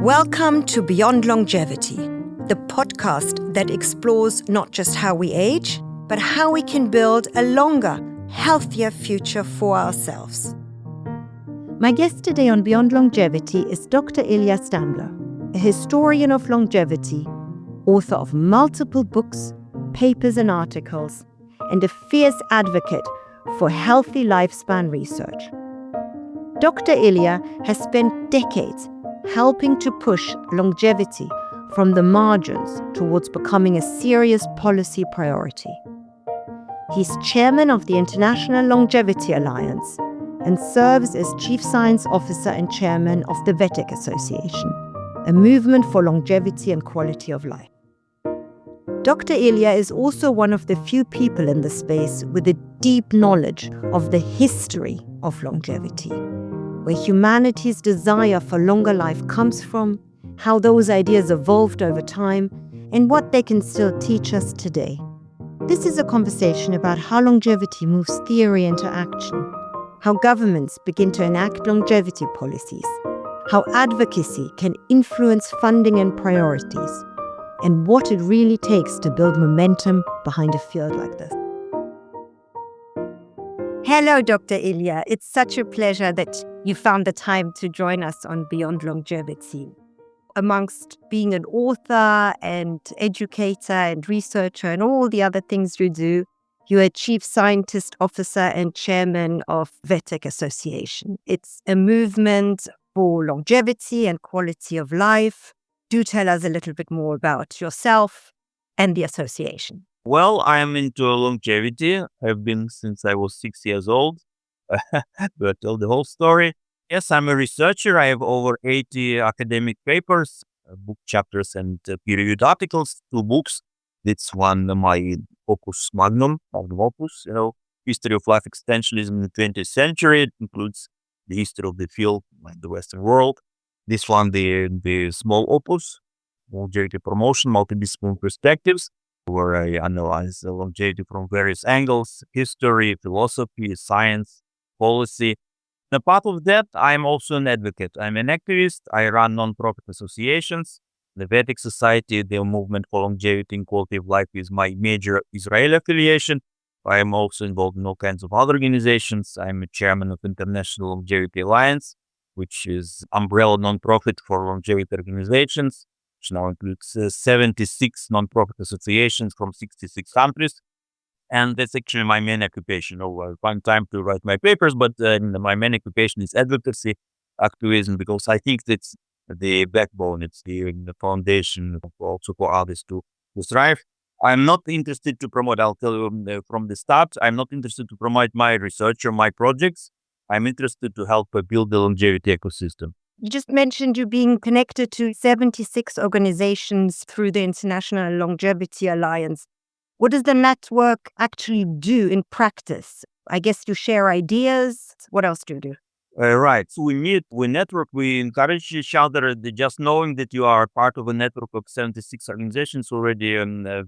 Welcome to Beyond Longevity, the podcast that explores not just how we age, but how we can build a longer, healthier future for ourselves. My guest today on Beyond Longevity is Dr. Ilia Stambler, a historian of longevity, author of multiple books, papers and articles, and a fierce advocate for healthy lifespan research. Dr. Ilia has spent decades helping to push longevity from the margins towards becoming a serious policy priority. He's chairman of the International Longevity Alliance and serves as chief science officer and chairman of the Vetek Association, a movement for longevity and quality of life. Dr. Ilia is also one of the few people in the space with a deep knowledge of the history of longevity, where humanity's desire for longer life comes from, how those ideas evolved over time, and what they can still teach us today. This is a conversation about how longevity moves theory into action, how governments begin to enact longevity policies, how advocacy can influence funding and priorities, and what it really takes to build momentum behind a field like this. Hello, Dr. Ilia. It's such a pleasure that you found the time to join us on Beyond Longevity. Amongst being an author and educator and researcher and all the other things you do, you're a chief scientist officer and chairman of Vetek Association. It's a movement for longevity and quality of life. Do tell us a little bit more about yourself and the association. Well, I am into longevity. I've been since I was 6 years old. Do I tell the whole story? Yes, I'm a researcher. I have over 80 academic papers, book chapters, and peer-reviewed articles. 2 books. It's one my opus magnum opus. History of life extensionism in the 20th century. It includes the history of the field in the Western world. This one, the small opus, longevity promotion, multidisciplinary perspectives, where I analyze the longevity from various angles: history, philosophy, science, policy. And apart of that, I'm also an advocate. I'm an activist. I run non-profit associations. The Vetek Society, the Movement for Longevity and Quality of Life, is my major Israeli affiliation. I am also involved in all kinds of other organizations. I'm a chairman of International Longevity Alliance, which is umbrella non-profit for longevity organizations, which now includes 76 non-profit associations from 66 countries. And that's actually my main occupation. I find time to write my papers, but my main occupation is advocacy, activism, because I think that's the backbone. It's the foundation also for others to thrive. I'm not interested to promote, I'll tell you from the start, I'm not interested to promote my research or my projects. I'm interested to help build the longevity ecosystem. You just mentioned you being connected to 76 organizations through the International Longevity Alliance. What does the network actually do in practice? I guess you share ideas. What else do you do? Right. So we meet, we network, we encourage each other. Just knowing that you are part of a network of 76 organizations already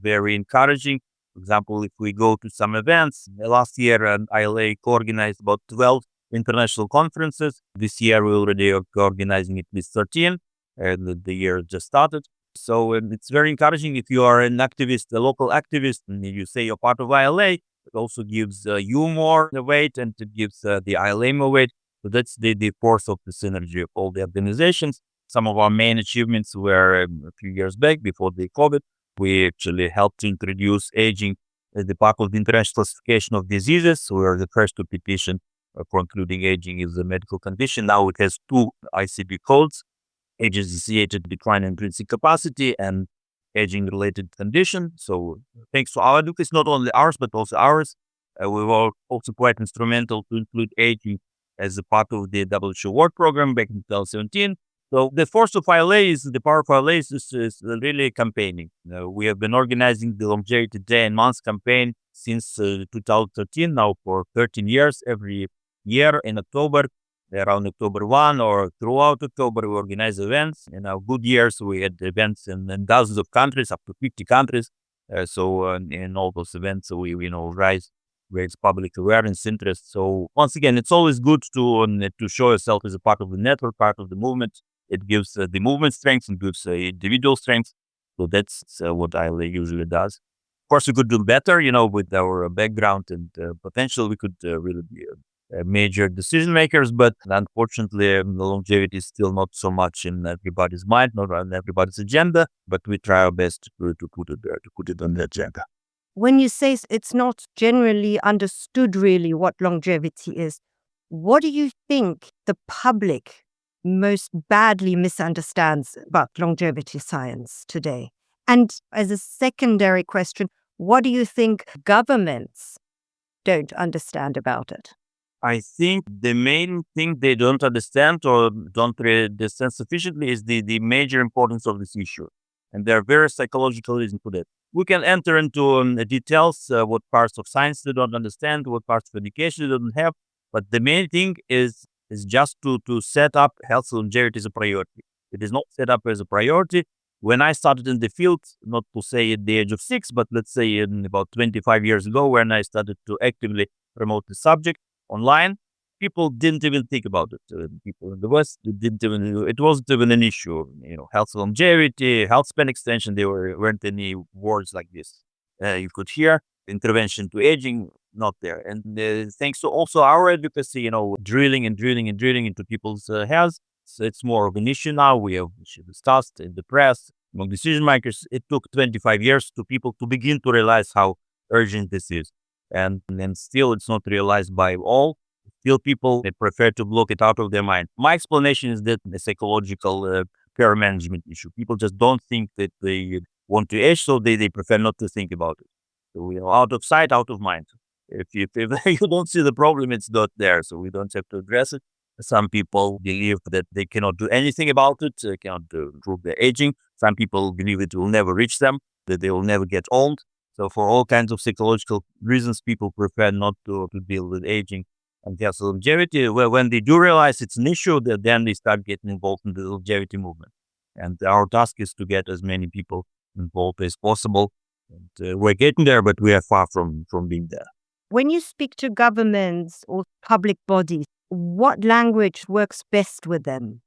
very encouraging. For example, if we go to some events, last year ILA co-organized about 12 international conferences. This year we already are organizing at least 13. The year just started. So it's very encouraging if you are an activist, a local activist, and you say you're part of ILA. It also gives you more weight, and it gives the ILA more weight. So that's the force of the synergy of all the organizations. Some of our main achievements were a few years back, before the COVID. We actually helped to introduce aging as the part of the international classification of diseases. We were the first to petition for including aging as a medical condition. Now it has 2 ICD codes: age-associated decline in intrinsic capacity and aging-related condition. So thanks to our advocacy, not only ours, but also ours, we were also quite instrumental to include aging as a part of the WHO World Program back in 2017. So the force of ILA is, the power of ILA is really campaigning. We have been organizing the Longevity Day and Month campaign since 2013, now for 13 years. Every year in October, around October 1 or throughout October, we organize events. In our good years, we had events in dozens of countries, up to 50 countries. So in all those events, we raise public awareness, interest. So once again, it's always good to show yourself as a part of the network, part of the movement. It gives the movement strength and gives individual strength. So that's what ILA usually does. Of course, we could do better, with our background and potential. We could really be major decision makers, but unfortunately, the longevity is still not so much in everybody's mind, not on everybody's agenda. But we try our best to put it there, to put it on the agenda. When you say it's not generally understood really what longevity is, what do you think the public most badly misunderstands about longevity science today? And as a secondary question, what do you think governments don't understand about it? I think the main thing they don't understand or don't really understand sufficiently is the major importance of this issue. And there are various psychological reasons for that. We can enter into the details, what parts of science they don't understand, what parts of education they don't have. But the main thing is just to set up health and longevity as a priority. It is not set up as a priority. When I started in the field, not to say at the age of 6, but let's say in about 25 years ago, when I started to actively promote the subject online, people didn't even think about it. People in the West didn't even, it wasn't even an issue. Health longevity, health span extension, there weren't any words like this. You could hear intervention to aging, not there. And thanks to also our advocacy, drilling and drilling and drilling into people's health, so it's more of an issue now. We have discussed in the press, among decision makers. It took 25 years to people to begin to realize how urgent this is. And then still it's not realized by all. Still people, they prefer to block it out of their mind. My explanation is that the psychological care management issue. People just don't think that they want to age, so they prefer not to think about it. So, out of sight, out of mind. If you don't see the problem, it's not there. So we don't have to address it. Some people believe that they cannot do anything about it, cannot improve their aging. Some people believe it will never reach them, that they will never get old. So for all kinds of psychological reasons, people prefer not to deal with aging and health longevity. Well, when they do realize it's an issue, then they start getting involved in the longevity movement. And our task is to get as many people involved as possible. And we're getting there, but we are far from being there. When you speak to governments or public bodies, what language works best with them?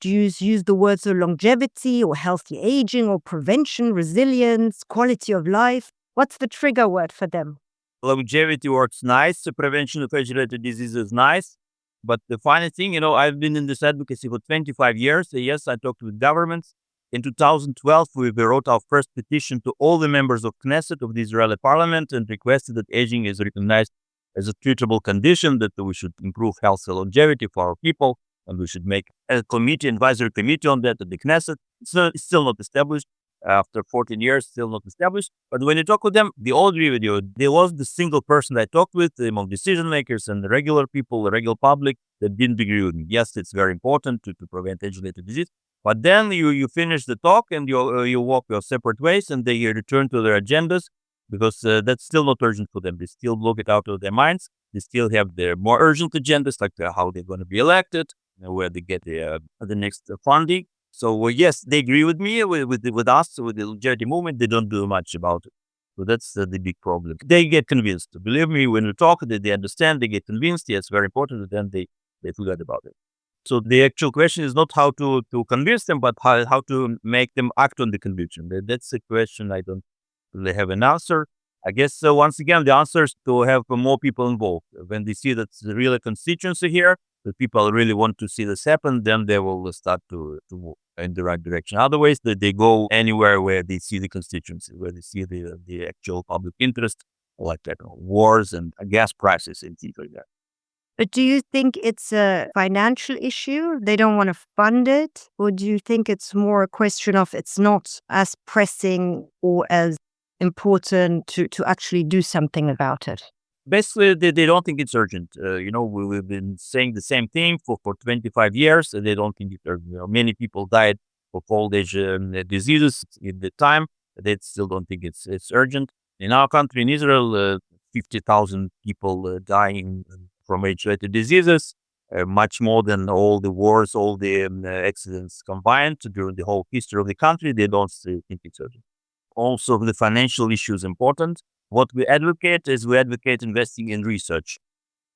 Do you use the words of longevity or healthy aging or prevention, resilience, quality of life? What's the trigger word for them? Longevity works nice. The prevention of age-related disease is nice. But the funny thing, I've been in this advocacy for 25 years. Yes, I talked with governments. In 2012, we wrote our first petition to all the members of Knesset, of the Israeli parliament, and requested that aging is recognized as a treatable condition, that we should improve health and longevity for our people, and we should make a advisory committee on that at the Knesset. It's still not established. After 14 years, still not established. But when you talk with them, they all agree with you. There was the single person I talked with among decision makers and the regular people, the regular public, that didn't agree with me. Yes, it's very important to prevent age-related disease. But then you finish the talk and you walk your separate ways, and they return to their agendas, because that's still not urgent for them. They still block it out of their minds. They still have their more urgent agendas, like how they're going to be elected, where they get the next funding. So yes, they agree with me, with us, with the longevity movement. They don't do much about it. So that's the big problem. They get convinced. Believe me, when you talk, they understand, they get convinced. Yes, very important. And then they forget about it. So the actual question is not how to convince them, but how to make them act on the conviction. That's a question I don't really have an answer. I guess once again, the answer is to have more people involved. When they see that there's really a constituency here, that people really want to see this happen, then they will start to move in the right direction. Otherwise, they go anywhere where they see the constituency, where they see the actual public interest, like that, wars and gas prices and things like that. But do you think it's a financial issue? They don't want to fund it? Or do you think it's more a question of it's not as pressing or as important to actually do something about it? Basically, they don't think it's urgent. We've been saying the same thing for 25 years. And they don't think it's urgent. Many people died of old age diseases in the time. They still don't think it's urgent. In our country, in Israel, 50,000 people dying from age-related diseases, much more than all the wars, all the accidents combined during the whole history of the country. They don't think it's urgent. Also, the financial issue is important. What we advocate is we advocate investing in research.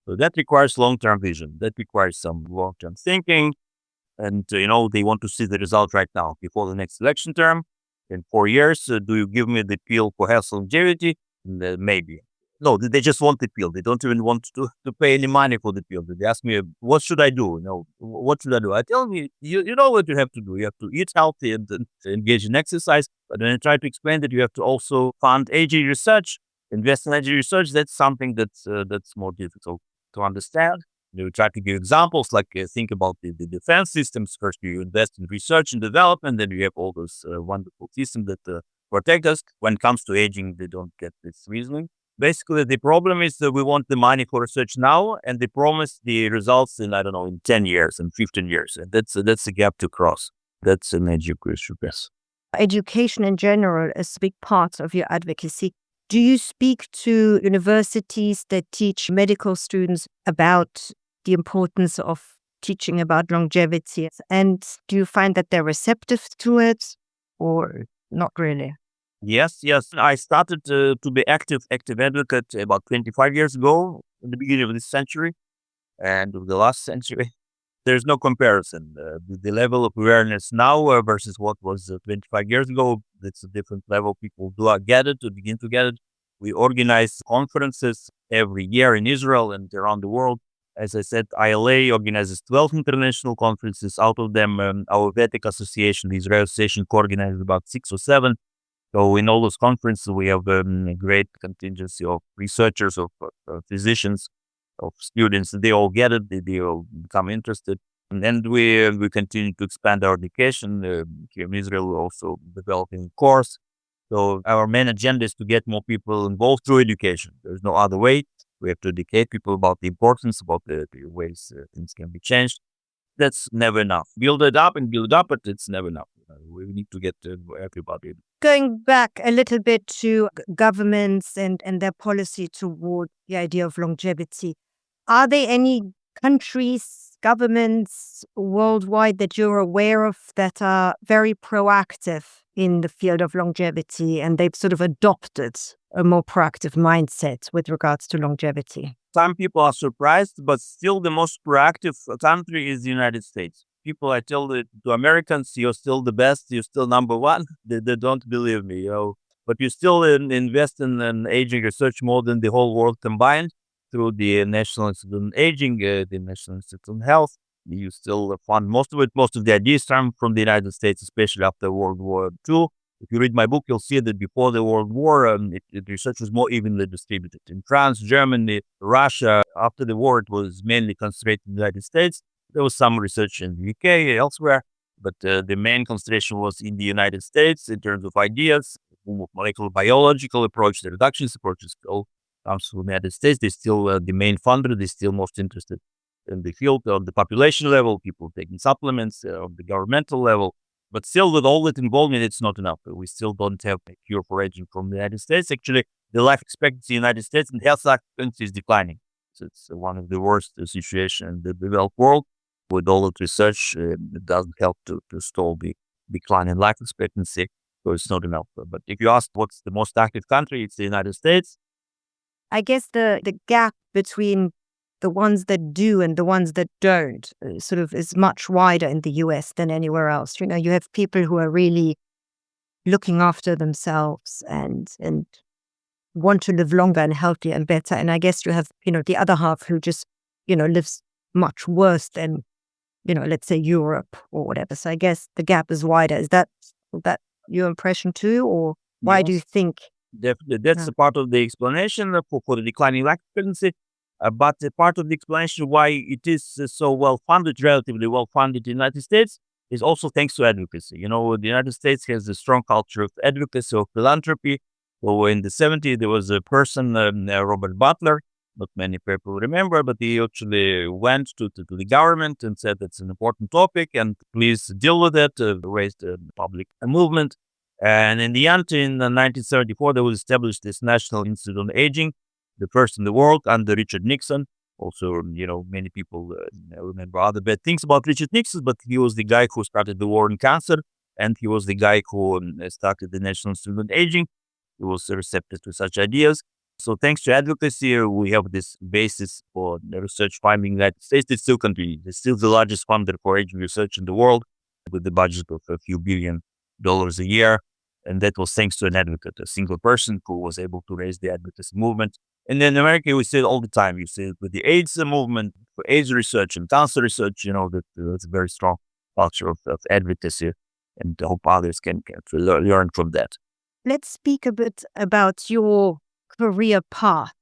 So that requires long-term vision. That requires some long-term thinking. and they want to see the result right now before the next election term. In 4 years, do you give me the pill for health longevity? Maybe. No, they just want the pill. They don't even want to pay any money for the pill. They ask me, what should I do? What should I do? I tell me, you know what you have to do. You have to eat healthy and engage in exercise. But then I try to explain that you have to also fund aging research, invest in aging research. That's something that's more difficult to understand. You try to give examples, like think about the defense systems. First, you invest in research and development, then you have all those wonderful systems that protect us. When it comes to aging, they don't get this reasoning. Basically, the problem is that we want the money for research now, and they promise the results in, I don't know, in 10 years and 15 years. And that's a gap to cross. That's an education, yes. Education in general is a big part of your advocacy. Do you speak to universities that teach medical students about the importance of teaching about longevity? And do you find that they're receptive to it or not really? Yes. I started to be active advocate about 25 years ago, in the beginning of this century and of the last century. There's no comparison. The level of awareness now versus what was 25 years ago, it's a different level. People do get it, to begin to get it. We organize conferences every year in Israel and around the world. As I said, ILA organizes 12 international conferences. Out of them, our Vetek association, the Israeli association, co-organizes about 6 or 7. So in all those conferences, we have a great contingency of researchers, of physicians, of students. They all get it. They all become interested. And we continue to expand our education. Here in Israel, we're also developing a course. So our main agenda is to get more people involved through education. There's no other way. We have to educate people about the importance, about the ways things can be changed. That's never enough. Build it up, but it's never enough. We need to get everybody. Going back a little bit to governments and their policy toward the idea of longevity, are there any countries, governments worldwide that you're aware of that are very proactive in the field of longevity and they've sort of adopted a more proactive mindset with regards to longevity? Some people are surprised, but still the most proactive country is the United States. People, I tell to Americans, you're still the best, you're still number one. They don't believe me, but you still invest in aging research more than the whole world combined through the National Institute on Aging, the National Institute on Health. You still fund most of it. Most of the ideas come from the United States, especially after World War II. If you read my book, you'll see that before the World War, the research was more evenly distributed. In France, Germany, Russia, after the war, it was mainly concentrated in the United States. There was some research in the UK, elsewhere, but the main concentration was in the United States in terms of ideas. Molecular biological approach, the reductionist approaches all comes from the United States. They're still the main funder. They're still most interested in the field. On the population level, people taking supplements, on the governmental level. But still, with all that involvement, it's not enough. We still don't have a cure for aging from the United States. Actually, the life expectancy in the United States and health expectancy is declining. So it's one of the worst situations in the developed world. With all that research, it doesn't help to stall the decline in life expectancy. So it's not enough. But if you ask what's the most active country, it's the United States. I guess the gap between the ones that do and the ones that don't sort of is much wider in the US than anywhere else. You have people who are really looking after themselves and want to live longer and healthier and better. And I guess you have, the other half who just, lives much worse than, let's say Europe or whatever. So I guess the gap is wider. Is that your impression too? Or why do you think? Definitely. That's a part of the explanation for the declining life expectancy. But a part of the explanation why it is so well-funded, relatively well-funded in the United States, is also thanks to advocacy. The United States has a strong culture of advocacy, of philanthropy. So in the 70s, there was a person, Robert Butler, not many people remember, but he actually went to the government and said it's an important topic and please deal with it, raised a public movement. And in the end, in 1974, there was established this National Institute on Aging, the first in the world under Richard Nixon. Also, many people remember other bad things about Richard Nixon, but he was the guy who started the war on cancer, and he was the guy who started the National Institute on Aging. He was receptive to such ideas. So thanks to advocacy, we have this basis for the research finding that states it still continues. It's still the largest funder for aging research in the world with the budget of a few $billion a year. And that was thanks to an advocate, a single person who was able to raise the advocacy movement. And in America, we see it all the time. You see it with the AIDS movement, for AIDS research and cancer research, that it's a very strong culture of advocacy. And I hope others can learn from that. Let's speak a bit about your career path.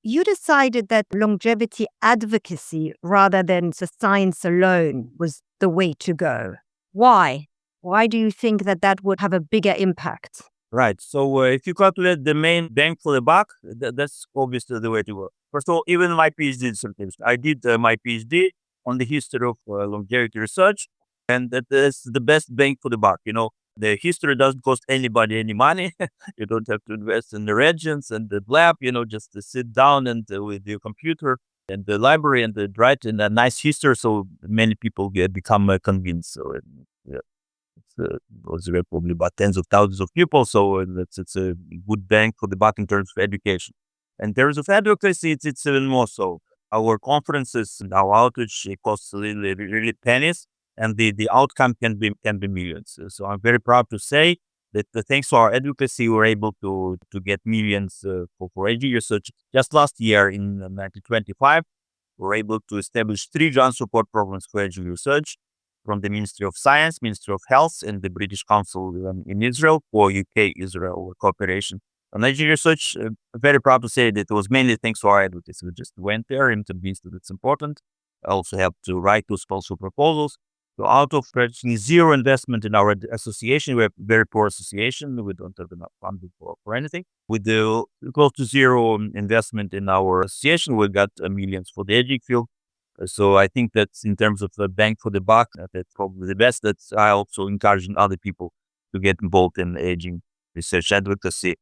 You decided that longevity advocacy rather than the science alone was the way to go. Why? Why do you think that would have a bigger impact? Right. So if you calculate the main bang for the buck, that's obviously the way to go. First of all, even my PhD dissertation, I did my PhD on the history of longevity research, and that is the best bang for the buck. The history doesn't cost anybody any money. You don't have to invest in the reagents and the lab, just to sit down and with your computer and the library and write in a nice history. So many people become convinced. So yeah, it was probably about tens of thousands of people. So it's a good bang for the buck in terms of education. In terms of advocacy, it's even more so. Our conferences and our outreach, it costs really pennies. And the outcome can be millions. So I'm very proud to say that thanks to our advocacy, we're able to get millions for aging research. Just last year in 1925, we were able to establish 3 grant support programs for aging research from the Ministry of Science, Ministry of Health, and the British Council in Israel for UK-Israel cooperation on aging research. Very proud to say that it was mainly thanks to our advocacy. We just went there and convinced that it's important. I also helped to write those sponsor proposals. So out of practically zero investment in our association, we have a very poor association. We don't have enough funding for anything. With the close to zero investment in our association, we got millions for the aging field. So I think that's in terms of the bang for the buck, that's probably the best. That's I also encouraging other people to get involved in aging research advocacy.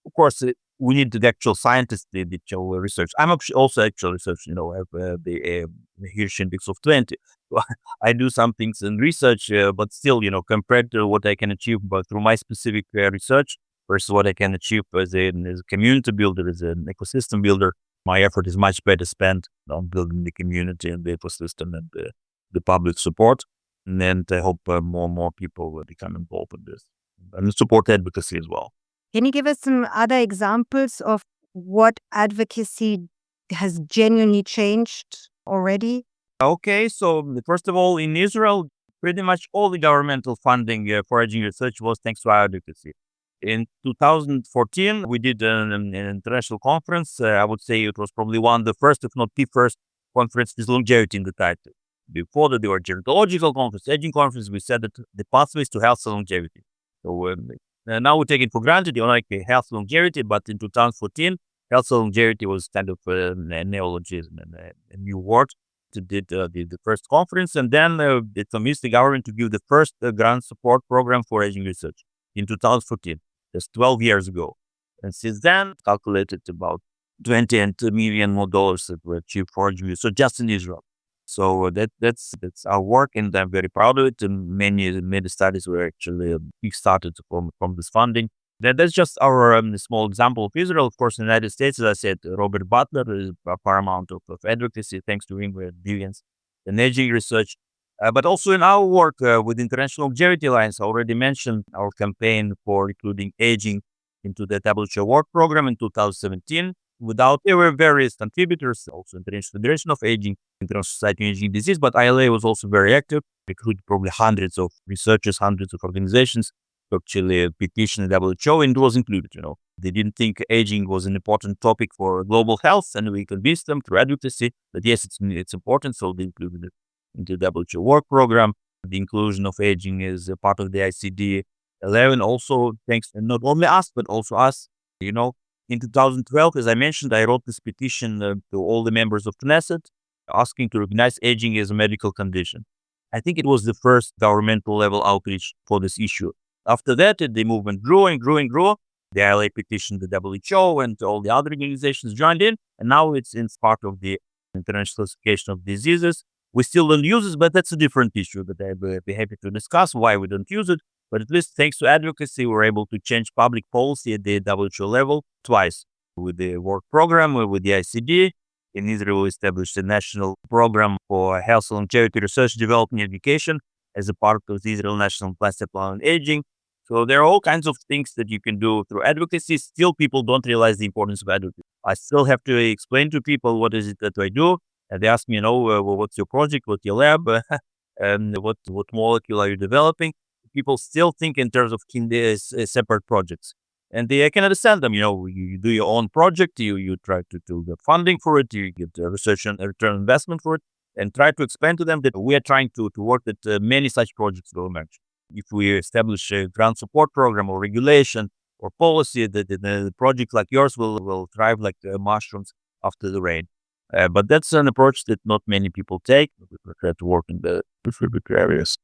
Of course, we need the actual scientists to show research. I'm also actual research, I have the Hirsch index of 20. So I do some things in research, but still, compared to what I can achieve but through my specific research versus what I can achieve as a community builder, as an ecosystem builder, my effort is much better spent on building the community and the ecosystem and the public support. And then I hope more and more people will become involved in this and support advocacy as well. Can you give us some other examples of what advocacy has genuinely changed already? Okay, so first of all, in Israel, pretty much all the governmental funding for aging research was thanks to our advocacy. In 2014, we did an international conference. I would say it was probably one of the first, if not the first, conference with longevity in the title. Before that, there were gerontological conference, aging conference. We said that the pathways to health and longevity. So now we take it for granted, like health and longevity, but in 2014, health and longevity was kind of a neologism and a new word. Did the first conference, and then it convinced the government to give the first grant support program for aging research in 2014. That's 12 years ago. And since then, calculated about $20 million more that were achieved for aging research just in Israel. So that's our work, and I'm very proud of it. And many studies were actually started from this funding. That's just our small example of Israel. Of course, in the United States, as I said, Robert Butler is a paramount of advocacy. Thanks to him, we have billions in aging research. But also in our work with International Longevity Alliance, I already mentioned our campaign for including aging into the WHO Work Program in 2017. There were various contributors, also International Federation of Aging, International Society on Aging Disease, but ILA was also very active, including probably hundreds of researchers, hundreds of organizations to actually petition the WHO, and it was included, They didn't think aging was an important topic for global health, and we convinced them through advocacy that yes, it's important, so they included it into the WHO Work Program. The inclusion of aging is a part of the ICD-11, also thanks to not only us, but also us, In 2012, as I mentioned, I wrote this petition to all the members of Knesset asking to recognize aging as a medical condition. I think it was the first governmental level outreach for this issue. After that, the movement grew and grew and grew. The ILA petitioned the WHO and all the other organizations joined in, and now it's part of the International Classification of Diseases. We still don't use it, but that's a different issue that I'd be happy to discuss why we don't use it. But at least thanks to advocacy, we're able to change public policy at the WHO level twice. with the work program, with the ICD. In Israel, we established a national program for health, longevity, research, development, and education as a part of the Israel National Master Plan on Aging. So there are all kinds of things that you can do through advocacy. Still, people don't realize the importance of advocacy. I still have to explain to people what is it that I do. And they ask me, well, what's your project, what's your lab, and what molecule are you developing? People still think in terms of separate projects. And I can understand them. You do your own project, you try to get funding for it, you get research and return investment for it, and try to explain to them that we are trying to work at many such projects will emerge. If we establish a grant support program or regulation or policy, the project like yours will thrive like mushrooms after the rain. But that's an approach that not many people take. We prefer to work in the specific areas.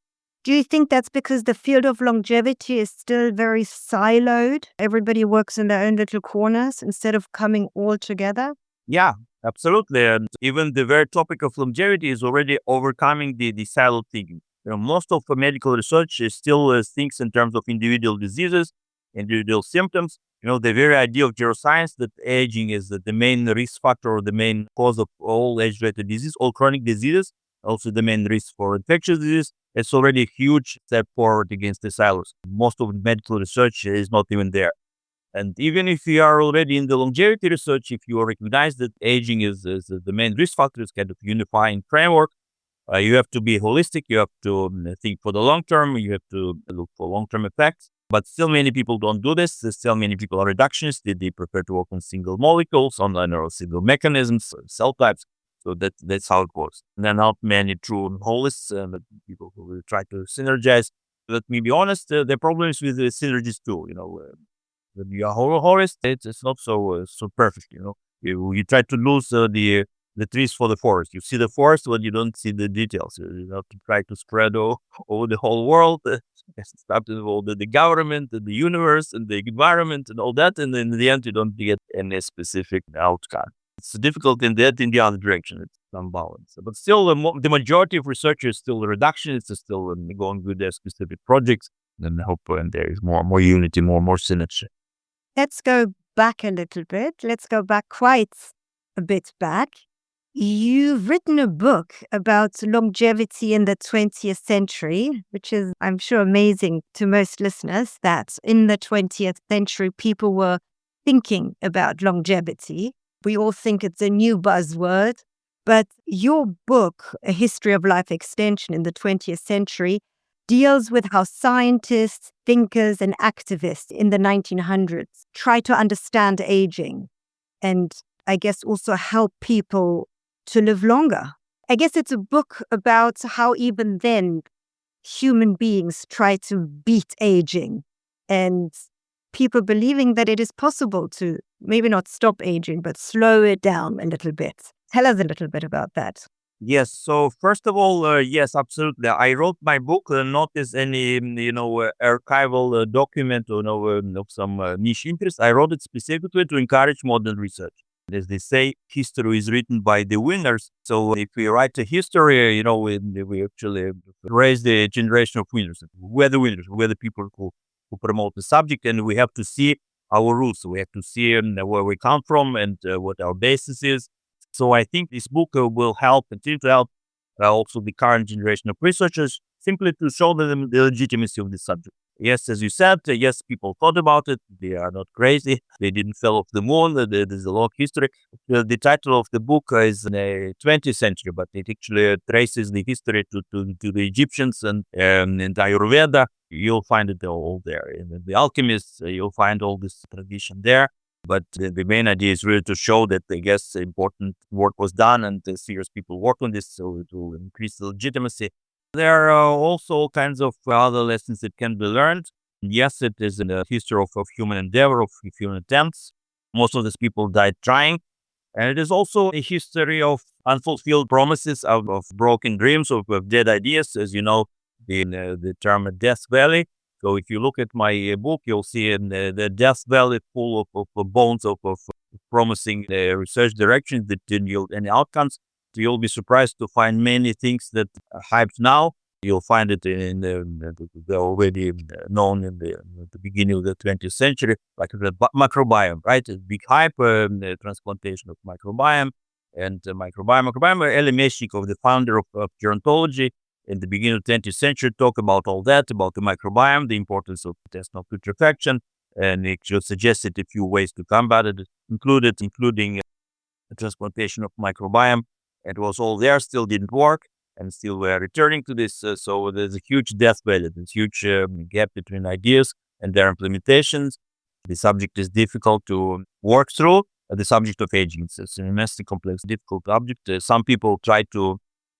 Do you think that's because the field of longevity is still very siloed? Everybody works in their own little corners instead of coming all together? Yeah, absolutely. And even the very topic of longevity is already overcoming the silo thinking. Most of the medical research is still thinks in terms of individual diseases, individual symptoms. The very idea of neuroscience that aging is the main risk factor or the main cause of all age-related disease, all chronic diseases, also the main risk for infectious disease. It's already a huge step forward against the silos. Most of the medical research is not even there. And even if you are already in the longevity research, if you recognize that aging is the main risk factor, it's kind of unifying framework, you have to be holistic. You have to think for the long term. You have to look for long-term effects. But still many people don't do this. Still many people are reductionists. They prefer to work on single molecules, on single mechanisms, cell types. So that's how it goes. And there are not many true holists, people who will try to synergize. Let me be honest, there are problems with the synergies too. When you are holist, it's not so perfect. You try to lose the trees for the forest. You see the forest when you don't see the details. You have to try to spread over the whole world. Starting with all the government and the universe and the environment and all that. And in the end, you don't get any specific outcome. It's difficult in the other direction. It's unbalanced. But still, the majority of researchers is still reductionists, is still going with their specific projects. And I hope there is more unity, more synergy. Let's go back a little bit. Let's go back quite a bit back. You've written a book about longevity in the 20th century, which is, I'm sure, amazing to most listeners, that in the 20th century, people were thinking about longevity. We all think it's a new buzzword, but your book, A History of Life Extension in the 20th Century, deals with how scientists, thinkers, and activists in the 1900s try to understand aging and I guess also help people to live longer. I guess it's a book about how even then human beings try to beat aging and people believing that it is possible to maybe not stop aging, but slow it down a little bit. Tell us a little bit about that. Yes. So first of all, yes, absolutely. I wrote my book not as any, archival document or of some niche interest. I wrote it specifically to encourage modern research. As they say, history is written by the winners. So if we write a history, we actually raise the generation of winners. We're the winners. We're the people who promote the subject, and we have to see our roots. We have to see where we come from and what our basis is. So I think this book will continue to help also the current generation of researchers, simply to show them the legitimacy of the subject. Yes, as you said, yes, people thought about it. They are not crazy. They didn't fall off the moon. There's a long history. The title of the book is in the 20th century, but it actually traces the history to the Egyptians and Ayurveda. You'll find it all there. In the alchemists, you'll find all this tradition there. But the main idea is really to show that, I guess, important work was done and serious people worked on this, so it will increase the legitimacy. There are also all kinds of other lessons that can be learned. Yes, it is a history of human endeavor, of human attempts. Most of these people died trying. And it is also a history of unfulfilled promises, of broken dreams, of dead ideas. As you know, the term Death Valley. So if you look at my book, you'll see the Death Valley full of bones of promising research directions that didn't yield any outcomes. So you'll be surprised to find many things that are hyped now You'll find it in the already known in the beginning of the 20th century, like the microbiome, right? A big hype, the transplantation of microbiome. And microbiome, Elie Meshnikov, the founder of gerontology, in the beginning of the 20th century, talked about all that, about the microbiome, the importance of intestinal putrefaction, and it just suggested a few ways to combat it, including the transplantation of microbiome. It was all there, still didn't work, and still we're returning to this. So there's a huge death valley, there's a huge gap between ideas and their implementations. The subject is difficult to work through. The subject of aging, it's an immensely complex, difficult subject. Some people try to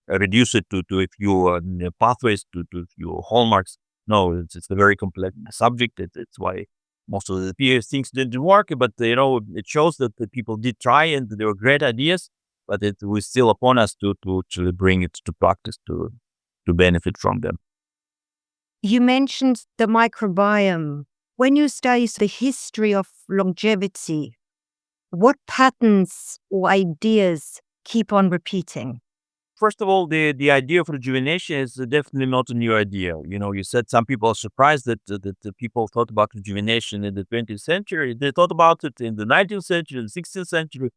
reduce it to a few pathways, to a few hallmarks. No, it's a very complex subject. It's why most of the things didn't work, but it shows that the people did try and there were great ideas, but it was still upon us to actually bring it to practice to benefit from them. You mentioned the microbiome. When you study the history of longevity, what patterns or ideas keep on repeating? First of all, the idea of rejuvenation is definitely not a new idea. You said some people are surprised that the people thought about rejuvenation in the 20th century. They thought about it in the 19th century, the 16th century.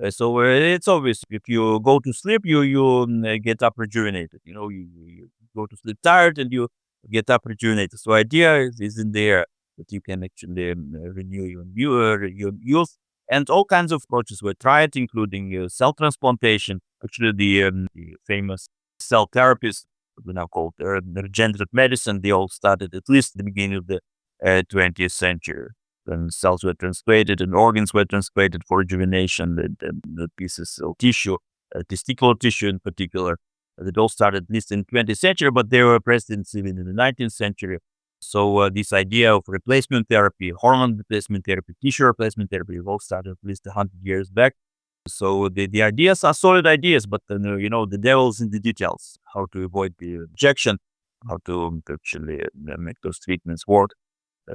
So it's obvious. If you go to sleep, you get up rejuvenated. You go to sleep tired and you get up rejuvenated. So idea is in there that you can actually renew your youth. And all kinds of approaches were tried, including cell transplantation. Actually, the famous cell therapies, we now called regenerative medicine, they all started at least at the beginning of the 20th century. When cells were transplanted and organs were transplanted for rejuvenation, the pieces of tissue, testicular tissue in particular, that all started at least in the 20th century, but they were present even in the 19th century. So this idea of replacement therapy, hormone replacement therapy, tissue replacement therapy, all started at least 100 years back. So the ideas are solid ideas, but the devil's in the details. How to avoid the rejection, how to actually make those treatments work.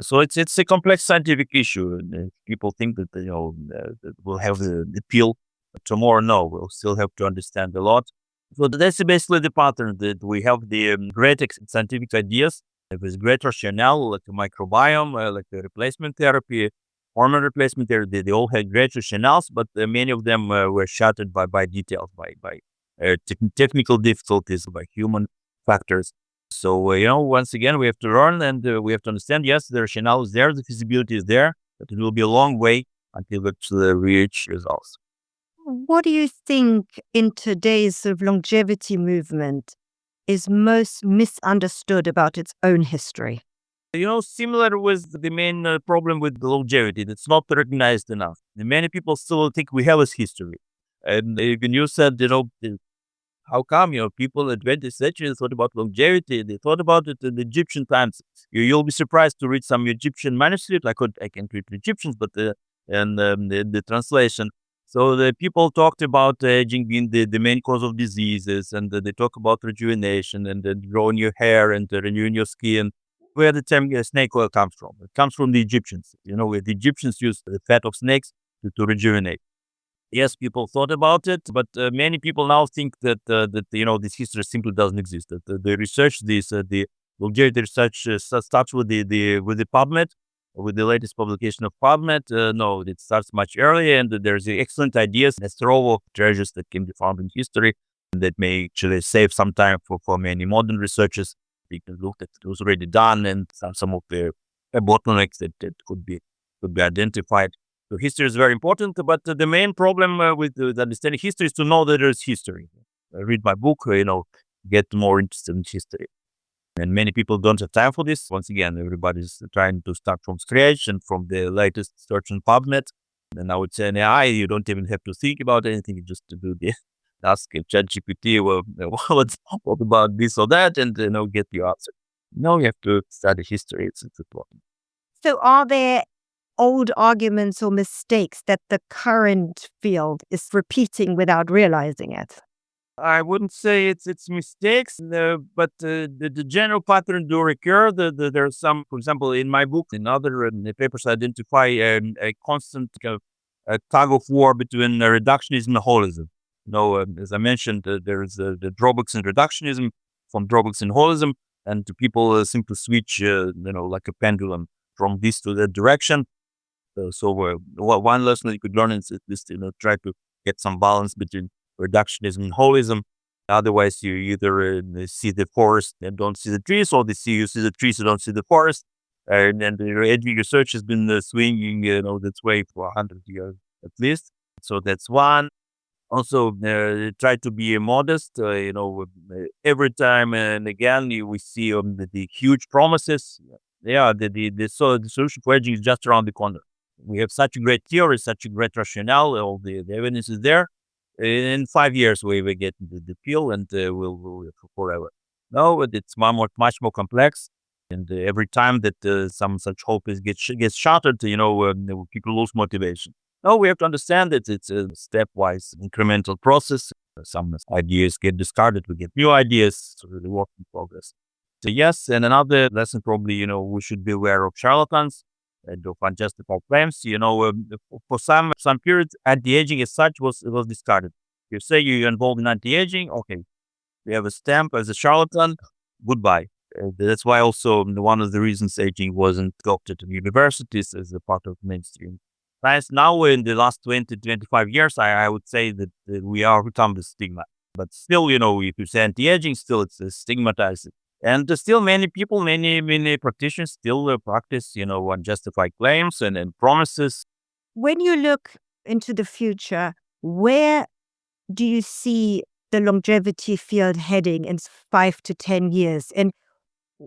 So it's a complex scientific issue. People think that that we'll have the pill tomorrow. No, we'll still have to understand a lot. So that's basically the pattern, that we have the great scientific ideas with great rationale, like the microbiome, like the replacement therapy, hormone replacement therapy. They all had great rationales, but many of them were shattered by details, by technical difficulties, by human factors. So, once again, we have to learn and we have to understand, yes, the rationale is there, the feasibility is there, but it will be a long way until we actually reach results. What do you think in today's sort of longevity movement is most misunderstood about its own history? Similar with the main problem with the longevity, that's not recognized enough. Many people still think we have this history. And even you said, how come, people in the 20th century thought about longevity? They thought about it in the Egyptian times. You'll be surprised to read some Egyptian manuscript. I can't read Egyptians, but the translation. So the people talked about aging being the main cause of diseases, and they talk about rejuvenation and growing your hair and renewing your skin. Where the term snake oil comes from? It comes from the Egyptians. Where the Egyptians used the fat of snakes to rejuvenate. Yes, people thought about it, but many people now think that this history simply doesn't exist. That the research, the longevity research starts with the PubMed, with the latest publication of PubMed. No, it starts much earlier, and there's excellent ideas. There's trove of treasures that can be found in history that may actually save some time for many modern researchers. We can look at it was already done, and some of the bottlenecks that could be identified. So history is very important, but the main problem with understanding history is to know that there's history. Read my book, get more interested in history. And many people don't have time for this. Once again, everybody's trying to start from scratch and from the latest search on PubMed. And I would say in AI, you don't even have to think about anything. You just do the ask ChatGPT, what about this or that, and get the answer. No, you have to study history. It's important. So are there old arguments or mistakes that the current field is repeating without realizing it? I wouldn't say it's mistakes, but the general pattern do recur. There are some, for example, in my book, in other papers, I identify a constant tug of war between reductionism and holism. As I mentioned, there is the drawbacks in reductionism. from drawbacks in holism, and people seem to switch, like a pendulum from this to that direction. One lesson you could learn is at least, try to get some balance between reductionism and holism. Otherwise, you either see the forest and don't see the trees, or you see the trees and don't see the forest. And the edgy research has been swinging, that way for 100 years at least. So that's one. Also, try to be modest. Every time and again, we see the huge promises. Yeah, the solution for aging is just around the corner. We have such a great theory, such a great rationale. All the evidence is there. In 5 years, we will get the pill, and we'll live forever. No, but it's much more complex. And every time that some such hope gets shattered, people lose motivation. No, we have to understand that it's a stepwise, incremental process. Some ideas get discarded, we get new ideas, so the work in progress. So yes, and another lesson probably, we should be aware of charlatans and of unjustified claims. For some periods, anti-aging as such was discarded. You say you're involved in anti-aging, okay, we have a stamp as a charlatan, goodbye. That's why also one of the reasons aging wasn't adopted in universities as a part of mainstream science. Now, in the last 20, 25 years, I would say that we are overcome the stigma. But still, if you say anti-aging, still it's stigmatized. And still many people, many practitioners still practice, unjustified claims and promises. When you look into the future, where do you see the longevity field heading in 5 to 10 years? And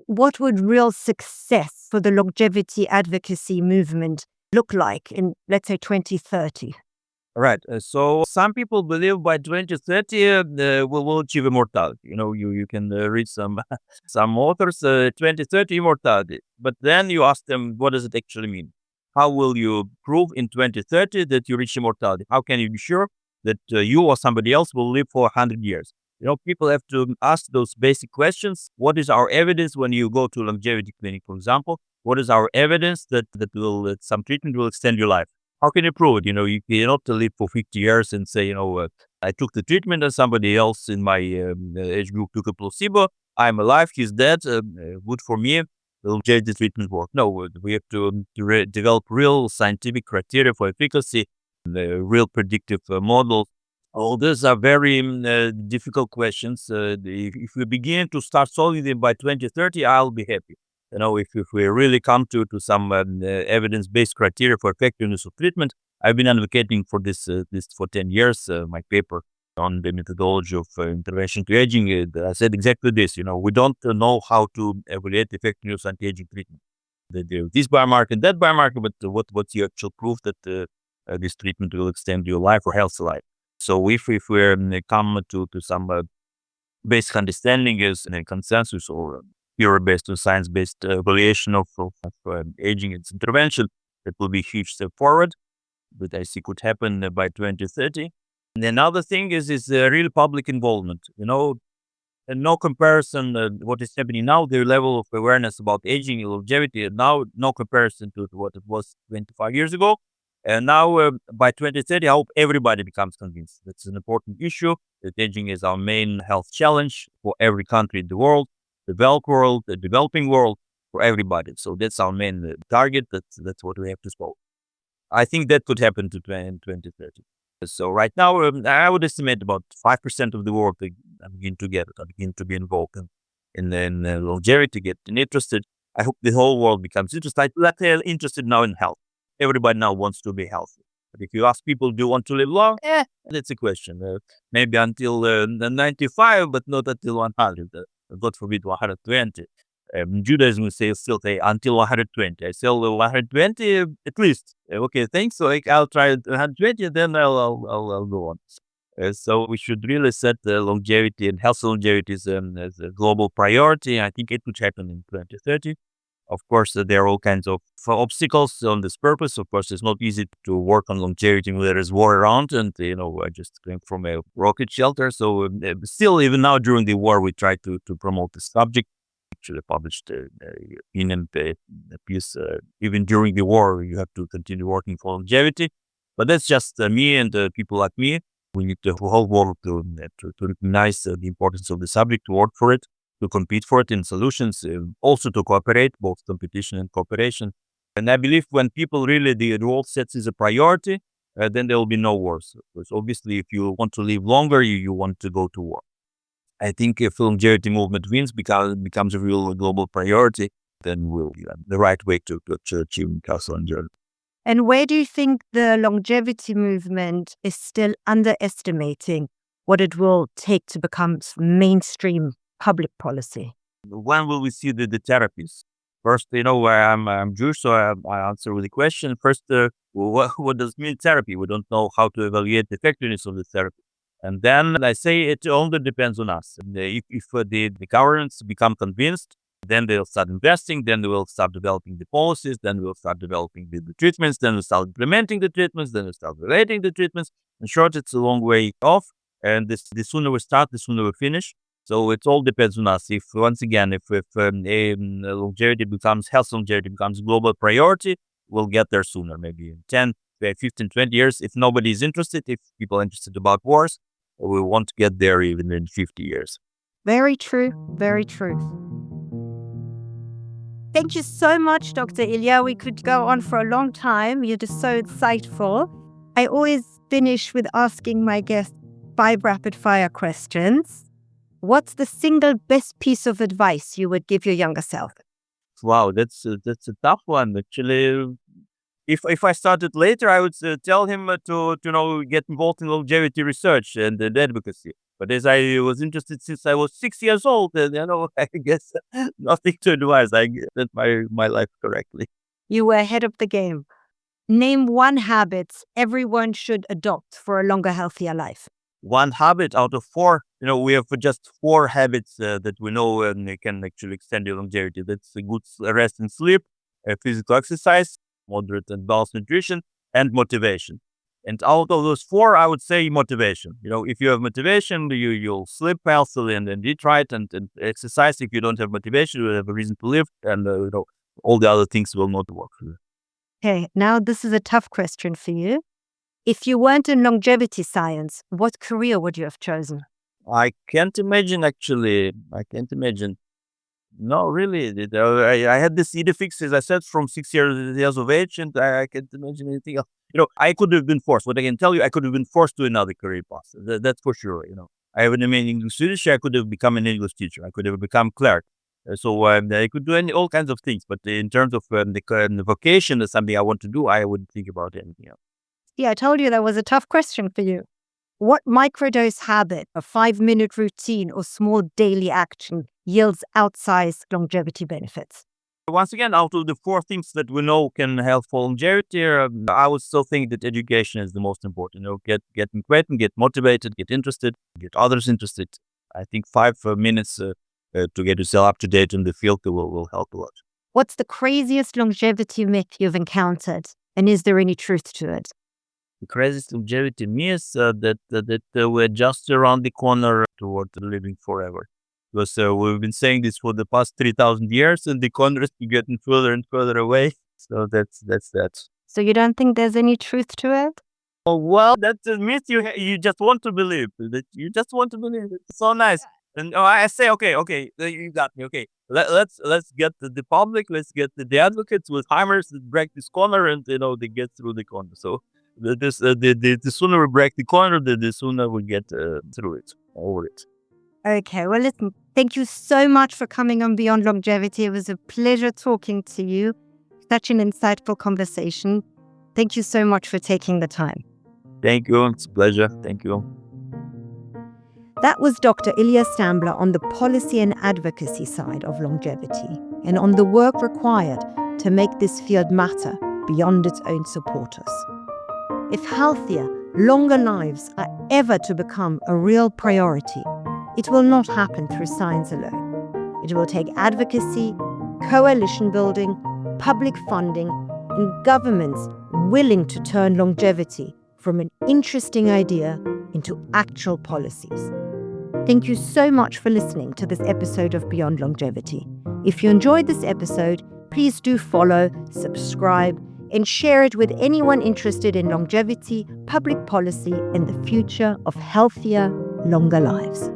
what would real success for the longevity advocacy movement look like in, let's say, 2030? Right. So some people believe by 2030 we will achieve immortality. You can read some some authors 2030 immortality, but then you ask them, what does it actually mean? How will you prove in 2030 that you reach immortality? How can you be sure that you or somebody else will live for 100 years? People have to ask those basic questions. What is our evidence when you go to a longevity clinic, for example? What is our evidence that some treatment will extend your life? How can you prove it? You cannot live for 50 years and say, I took the treatment and somebody else in my age group took a placebo. I'm alive, he's dead, good for me. The longevity treatment work. No, we have to develop real scientific criteria for efficacy, real predictive models. All these are very difficult questions. If we begin to start solving them by 2030, I'll be happy. If we really come to some evidence-based criteria for effectiveness of treatment, I've been advocating for this for 10 years. My paper on the methodology of intervention to aging, I said exactly this. We don't know how to evaluate the effectiveness of anti-aging treatment. This biomarker and that biomarker, but what's the actual proof that this treatment will extend your life or healthy life? So if we come to some basic understanding is a consensus or pure based on science-based evaluation of aging and intervention, that will be a huge step forward, but I see could happen by 2030. And another thing is real public involvement. And no comparison, what is happening now, the level of awareness about aging and longevity, now no comparison to what it was 25 years ago. And now by 2030, I hope everybody becomes convinced. That's an important issue, that aging is our main health challenge for every country in the world, developed world, the developing world, for everybody. So that's our main target. That's what we have to solve. I think that could happen to 2030. So right now, I would estimate about 5% of the world begin to be involved in longevity, get interested. I hope the whole world becomes interested. Let's say interested now in health. Everybody now wants to be healthy. But if you ask people, do you want to live long? That's a question. Maybe until 95, but not until 100. God forbid 120. Judaism will still say until 120. I say 120 at least. Okay, thanks. So I'll try 120, then I'll go on. So we should really set the longevity and health longevity as a global priority. I think it could happen in 2030. Of course, there are all kinds of obstacles on this purpose. Of course, it's not easy to work on longevity when there is war around, and I just came from a rocket shelter. So still, even now during the war, we try to promote the subject. Actually, published opinion piece. Even during the war, you have to continue working for longevity. But that's just me and people like me. We need the whole world to recognize the importance of the subject, to work for it. to compete for it in solutions, also to cooperate, both competition and cooperation. And I believe when people really, the role sets is a priority, then there will be no wars. Because obviously, if you want to live longer, you want to go to war. I think if longevity movement wins, becomes a real global priority, then we'll be on the right way to achieve castle and journey. And where do you think the longevity movement is still underestimating what it will take to become mainstream public policy? When will we see the therapies? First, I'm Jewish, so I answer with a question. First, what does mean therapy? We don't know how to evaluate the effectiveness of the therapy. And then I say it only depends on us. If the governments become convinced, then they'll start investing, then they will start developing the policies, then we'll start developing the treatments, then we'll start implementing the treatments, then we'll start relating the treatments. In short, it's a long way off. And the sooner we start, the sooner we finish. So it all depends on us. If longevity becomes, health longevity becomes a global priority, we'll get there sooner, maybe in 10, 15, 20 years. If nobody is interested, if people are interested about wars, we won't get there even in 50 years. Very true. Very true. Thank you so much, Dr. Ilia. We could go on for a long time. You're just so insightful. I always finish with asking my guests 5 rapid-fire questions. What's the single best piece of advice you would give your younger self? Wow, that's a tough one. Actually, if I started later, I would tell him to get involved in longevity research and advocacy. But as I was interested since I was 6 years old, I guess nothing to advise. I get my life correctly. You were ahead of the game. Name 1 habit everyone should adopt for a longer, healthier life. 1 habit out of 4. We have just 4 habits that we know and they can actually extend your longevity. That's a good rest and sleep, physical exercise, moderate and balanced nutrition, and motivation. And out of those 4, I would say motivation. If you have motivation, you'll sleep healthily and eat right and exercise. If you don't have motivation, you will have a reason to live, and all the other things will not work. Okay, now this is a tough question for you. If you weren't in longevity science, what career would you have chosen? I can't imagine, actually. I can't imagine. No, really. I had this idefix, as I said, from 6 years of age, and I can't imagine anything else. I could have been forced. What I can tell you, I could have been forced to another career path. That's for sure. I have an amazing English teacher. I could have become an English teacher. I could have become clerk. So I could do all kinds of things. But in terms of the vocation or something I want to do, I wouldn't think about anything else. Yeah, I told you that was a tough question for you. What microdose habit, a 5-minute routine, or small daily action yields outsized longevity benefits? Once again, out of the 4 things that we know can help for longevity, I would still think that education is the most important. Get inquired, get motivated, get interested, get others interested. I think 5 minutes to get yourself up to date in the field will help a lot. What's the craziest longevity myth you've encountered, and is there any truth to it? The craziest longevity myth that we're just around the corner toward living forever. Because we've been saying this for the past 3,000 years, and the corner is getting further and further away. So that's that. So you don't think there's any truth to it? Oh, well, that's a myth you just want to believe. That you just want to believe. It's so nice. And I say, okay, you got me. Okay, let's get the public, let's get the advocates with hammers that break this corner, and they get through the corner. So the sooner we break the corner, the sooner we get through it, over it. Okay, well, listen, thank you so much for coming on Beyond Longevity. It was a pleasure talking to you. Such an insightful conversation. Thank you so much for taking the time. Thank you. It's a pleasure. Thank you. That was Dr. Ilia Stambler on the policy and advocacy side of longevity and on the work required to make this field matter beyond its own supporters. If healthier, longer lives are ever to become a real priority, it will not happen through science alone. It will take advocacy, coalition building, public funding, and governments willing to turn longevity from an interesting idea into actual policies. Thank you so much for listening to this episode of Beyond Longevity. If you enjoyed this episode, please do follow, subscribe, and share it with anyone interested in longevity, public policy, and the future of healthier, longer lives.